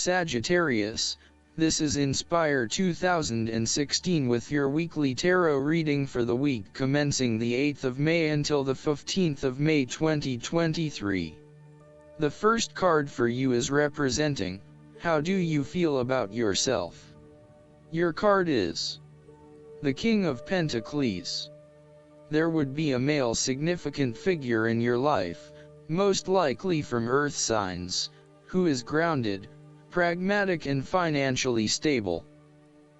Sagittarius. This is Inspire 2016 with your weekly tarot reading for the week commencing the 8th of May until the 15th of May 2023. The first card for you is representing, how do you feel about yourself? Your card is the King of Pentacles. There would be a male significant figure in your life, most likely from earth signs, who is grounded, pragmatic and financially stable.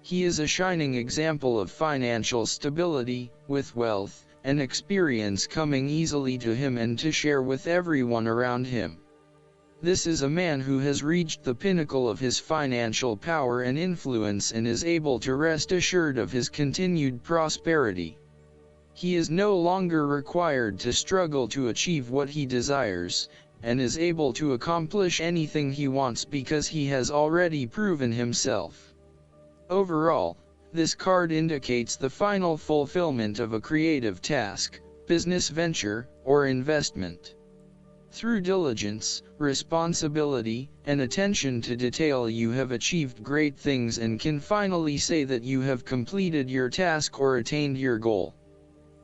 He is a shining example of financial stability, with wealth and experience coming easily to him and to share with everyone around him. This is a man who has reached the pinnacle of his financial power and influence and is able to rest assured of his continued prosperity. He is no longer required to struggle to achieve what he desires, and is able to accomplish anything he wants because he has already proven himself. Overall, this card indicates the final fulfillment of a creative task, business venture, or investment. Through diligence, responsibility, and attention to detail, you have achieved great things and can finally say that you have completed your task or attained your goal.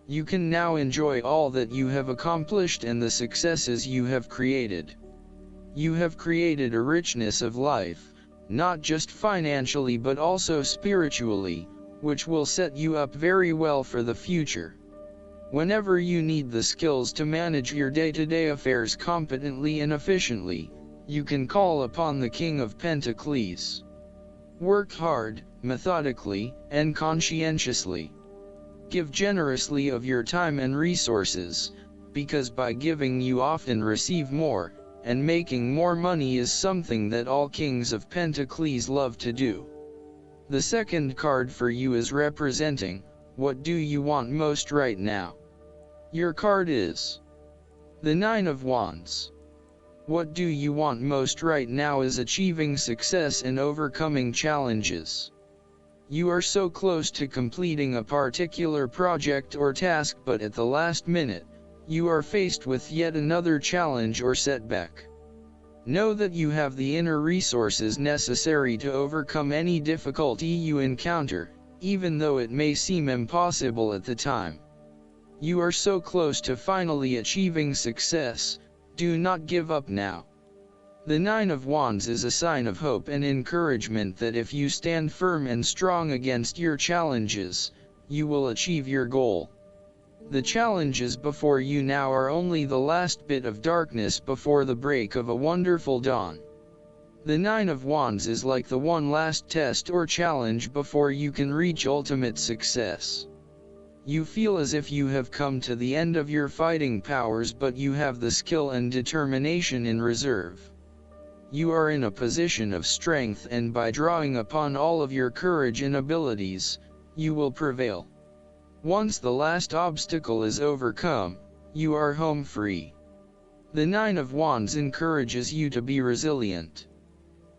You can now enjoy all that you have accomplished and the successes you have created. You have created a richness of life, not just financially but also spiritually, which will set you up very well for the future. Whenever you need the skills to manage your day-to-day affairs competently and efficiently, you can call upon the King of Pentacles. Work hard, methodically, and conscientiously. Give generously of your time and resources, because by giving you often receive more, and making more money is something that all Kings of Pentacles love to do. The second card for you is representing, what do you want most right now? Your card is the Nine of Wands. What do you want most right now is achieving success and overcoming challenges. You are so close to completing a particular project or task, but at the last minute, you are faced with yet another challenge or setback. Know that you have the inner resources necessary to overcome any difficulty you encounter, even though it may seem impossible at the time. You are so close to finally achieving success. Do not give up now. The Nine of Wands is a sign of hope and encouragement that if you stand firm and strong against your challenges, you will achieve your goal. The challenges before you now are only the last bit of darkness before the break of a wonderful dawn. The Nine of Wands is like the one last test or challenge before you can reach ultimate success. You feel as if you have come to the end of your fighting powers, but you have the skill and determination in reserve. You are in a position of strength, and by drawing upon all of your courage and abilities, you will prevail. Once the last obstacle is overcome, you are home free. The Nine of Wands encourages you to be resilient.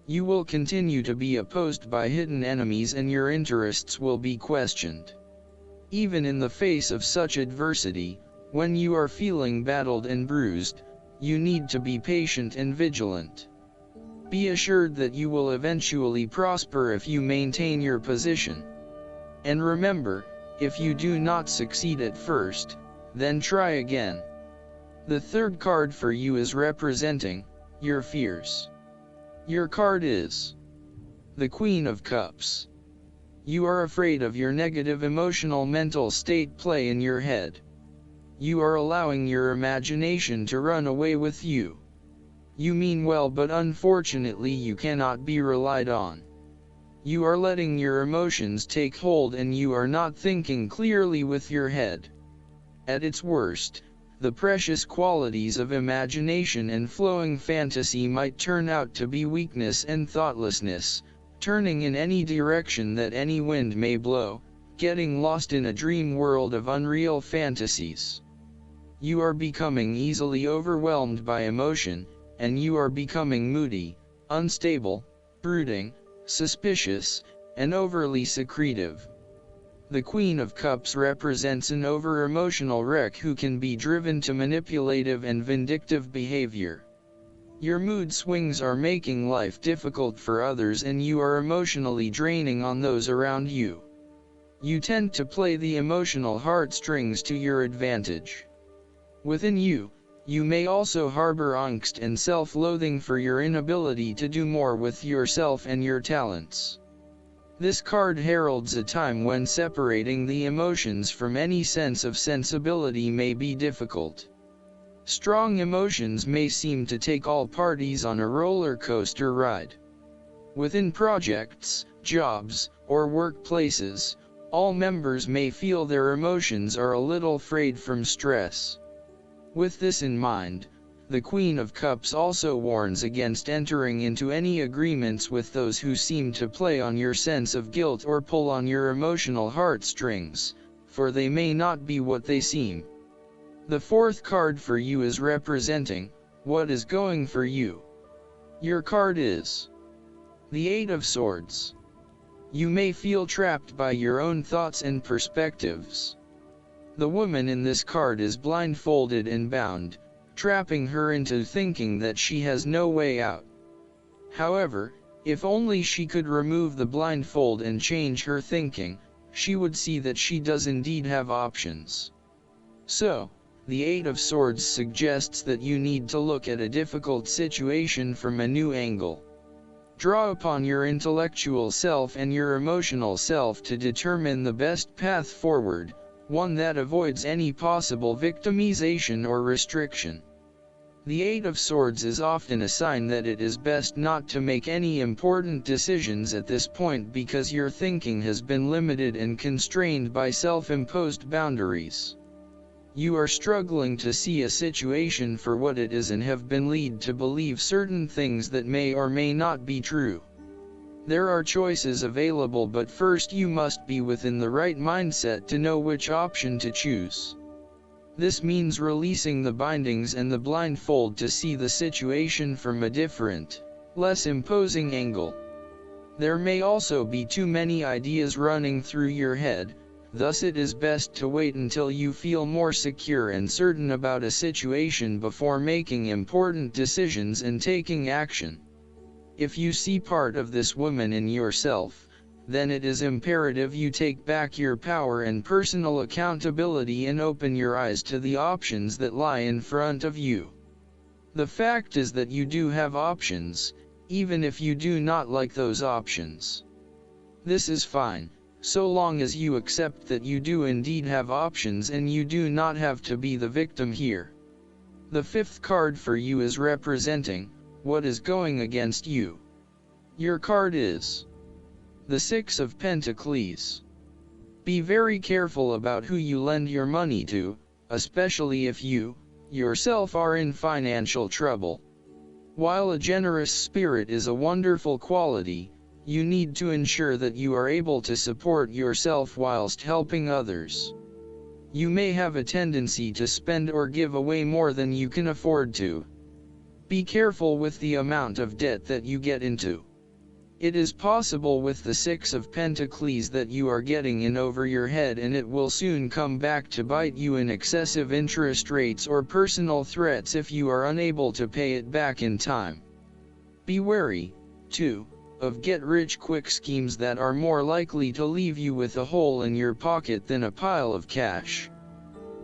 You will continue to be opposed by hidden enemies and your interests will be questioned. Even in the face of such adversity, when you are feeling battered and bruised, you need to be patient and vigilant. Be assured that you will eventually prosper if you maintain your position. And remember, if you do not succeed at first, then try again. The third card for you is representing your fears. Your card is the Queen of Cups. You are afraid of your negative emotional mental state play in your head. You are allowing your imagination to run away with you. You mean well, but unfortunately you cannot be relied on. You are letting your emotions take hold and you are not thinking clearly with your head. At its worst, the precious qualities of imagination and flowing fantasy might turn out to be weakness and thoughtlessness, turning in any direction that any wind may blow, getting lost in a dream world of unreal fantasies. You are becoming easily overwhelmed by emotion, and you are becoming moody, unstable, brooding, suspicious, and overly secretive. The Queen of Cups represents an over-emotional wreck who can be driven to manipulative and vindictive behavior. Your mood swings are making life difficult for others and you are emotionally draining on those around you. You tend to play the emotional heartstrings to your advantage. Within you, you may also harbor angst and self-loathing for your inability to do more with yourself and your talents. This card heralds a time when separating the emotions from any sense of sensibility may be difficult. Strong emotions may seem to take all parties on a roller coaster ride. Within projects, jobs, or workplaces, all members may feel their emotions are a little frayed from stress. With this in mind, the Queen of Cups also warns against entering into any agreements with those who seem to play on your sense of guilt or pull on your emotional heartstrings, for they may not be what they seem. The fourth card for you is representing what is going for you. Your card is the Eight of Swords. You may feel trapped by your own thoughts and perspectives. The woman in this card is blindfolded and bound, trapping her into thinking that she has no way out. However, if only she could remove the blindfold and change her thinking, she would see that she does indeed have options. So, the Eight of Swords suggests that you need to look at a difficult situation from a new angle. Draw upon your intellectual self and your emotional self to determine the best path forward, one that avoids any possible victimization or restriction. The Eight of Swords is often a sign that it is best not to make any important decisions at this point because your thinking has been limited and constrained by self-imposed boundaries. You are struggling to see a situation for what it is and have been led to believe certain things that may or may not be true. There are choices available, but first you must be within the right mindset to know which option to choose. This means releasing the bindings and the blindfold to see the situation from a different, less imposing angle. There may also be too many ideas running through your head. Thus it is best to wait until you feel more secure and certain about a situation before making important decisions and taking action. If you see part of this woman in yourself, then it is imperative you take back your power and personal accountability and open your eyes to the options that lie in front of you. The fact is that you do have options, even if you do not like those options. This is fine, so long as you accept that you do indeed have options and you do not have to be the victim here. The fifth card for you is representing what is going against you. Your card is the Six of Pentacles. Be very careful about who you lend your money to, especially if you, yourself, are in financial trouble. While a generous spirit is a wonderful quality, you need to ensure that you are able to support yourself whilst helping others. You may have a tendency to spend or give away more than you can afford to. Be careful with the amount of debt that you get into. It is possible with the Six of Pentacles that you are getting in over your head and it will soon come back to bite you in excessive interest rates or personal threats if you are unable to pay it back in time. Be wary, too, of get-rich-quick schemes that are more likely to leave you with a hole in your pocket than a pile of cash.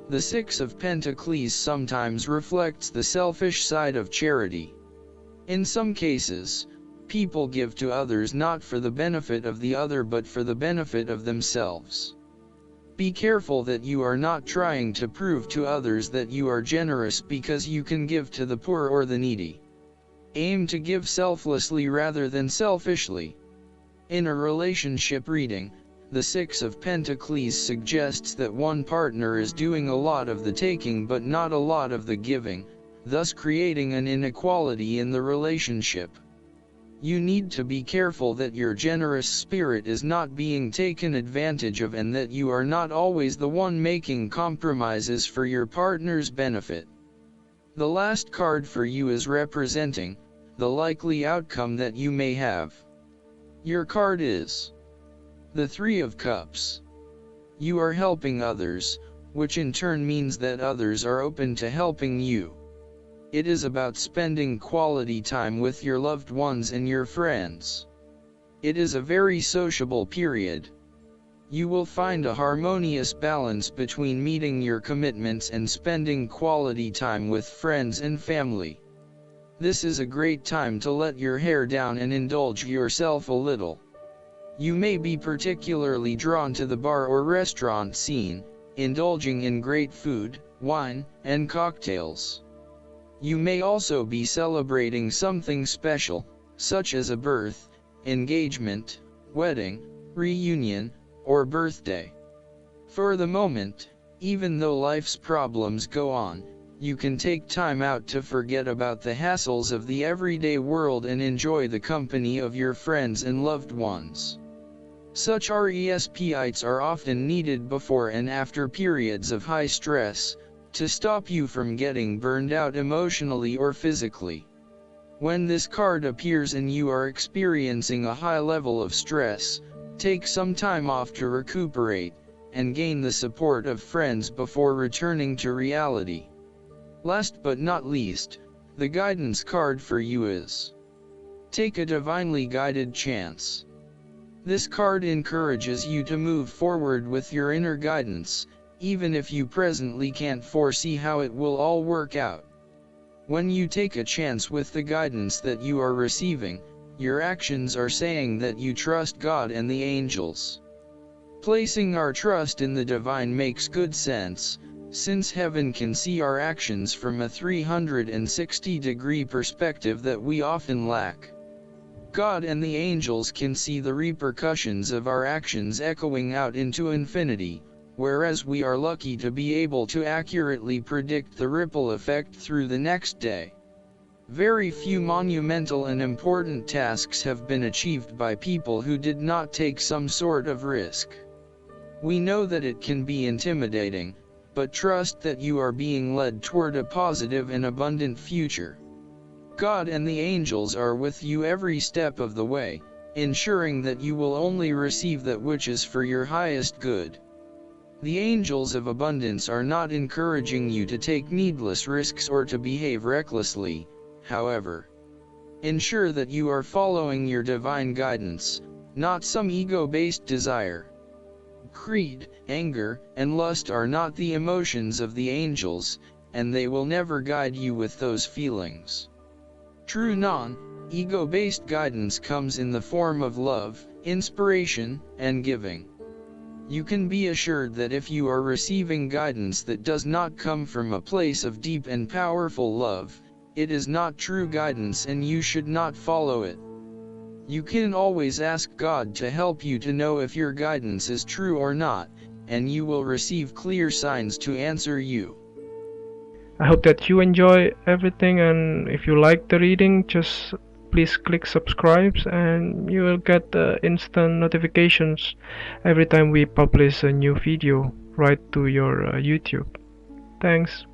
The Six of Pentacles sometimes reflects the selfish side of charity. In some cases, people give to others not for the benefit of the other but for the benefit of themselves. Be careful that you are not trying to prove to others that you are generous because you can give to the poor or the needy. Aim to give selflessly rather than selfishly. In a relationship reading, the Six of Pentacles suggests that one partner is doing a lot of the taking but not a lot of the giving, thus creating an inequality in the relationship. You need to be careful that your generous spirit is not being taken advantage of and that you are not always the one making compromises for your partner's benefit. The last card for you is representing the likely outcome that you may have. Your card is the Three of Cups. You are helping others, which in turn means that others are open to helping you. It is about spending quality time with your loved ones and your friends. It is a very sociable period. You will find a harmonious balance between meeting your commitments and spending quality time with friends and family. This is a great time to let your hair down and indulge yourself a little. You may be particularly drawn to the bar or restaurant scene, indulging in great food, wine, and cocktails. You may also be celebrating something special, such as a birth, engagement, wedding, reunion, or birthday. For the moment, even though life's problems go on, you can take time out to forget about the hassles of the everyday world and enjoy the company of your friends and loved ones. Such respites are often needed before and after periods of high stress, to stop you from getting burned out emotionally or physically. When this card appears and you are experiencing a high level of stress, take some time off to recuperate, and gain the support of friends before returning to reality. Last but not least, the guidance card for you is Take a Divinely Guided Chance. This card encourages you to move forward with your inner guidance, even if you presently can't foresee how it will all work out. When you take a chance with the guidance that you are receiving, your actions are saying that you trust God and the angels. Placing our trust in the divine makes good sense, since heaven can see our actions from a 360-degree perspective that we often lack. God and the angels can see the repercussions of our actions echoing out into infinity, whereas we are lucky to be able to accurately predict the ripple effect through the next day. Very few monumental and important tasks have been achieved by people who did not take some sort of risk. We know that it can be intimidating, but trust that you are being led toward a positive and abundant future. God and the angels are with you every step of the way, ensuring that you will only receive that which is for your highest good. The angels of abundance are not encouraging you to take needless risks or to behave recklessly, however. Ensure that you are following your divine guidance, not some ego-based desire. Greed, anger, and lust are not the emotions of the angels, and they will never guide you with those feelings. True non-ego-based guidance comes in the form of love, inspiration, and giving. You can be assured that if you are receiving guidance that does not come from a place of deep and powerful love, it is not true guidance and you should not follow it. You can always ask God to help you to know if your guidance is true or not, and you will receive clear signs to answer you. I hope that you enjoy everything, and if you like the reading, just please click subscribe and you will get instant notifications every time we publish a new video right to your YouTube. Thanks.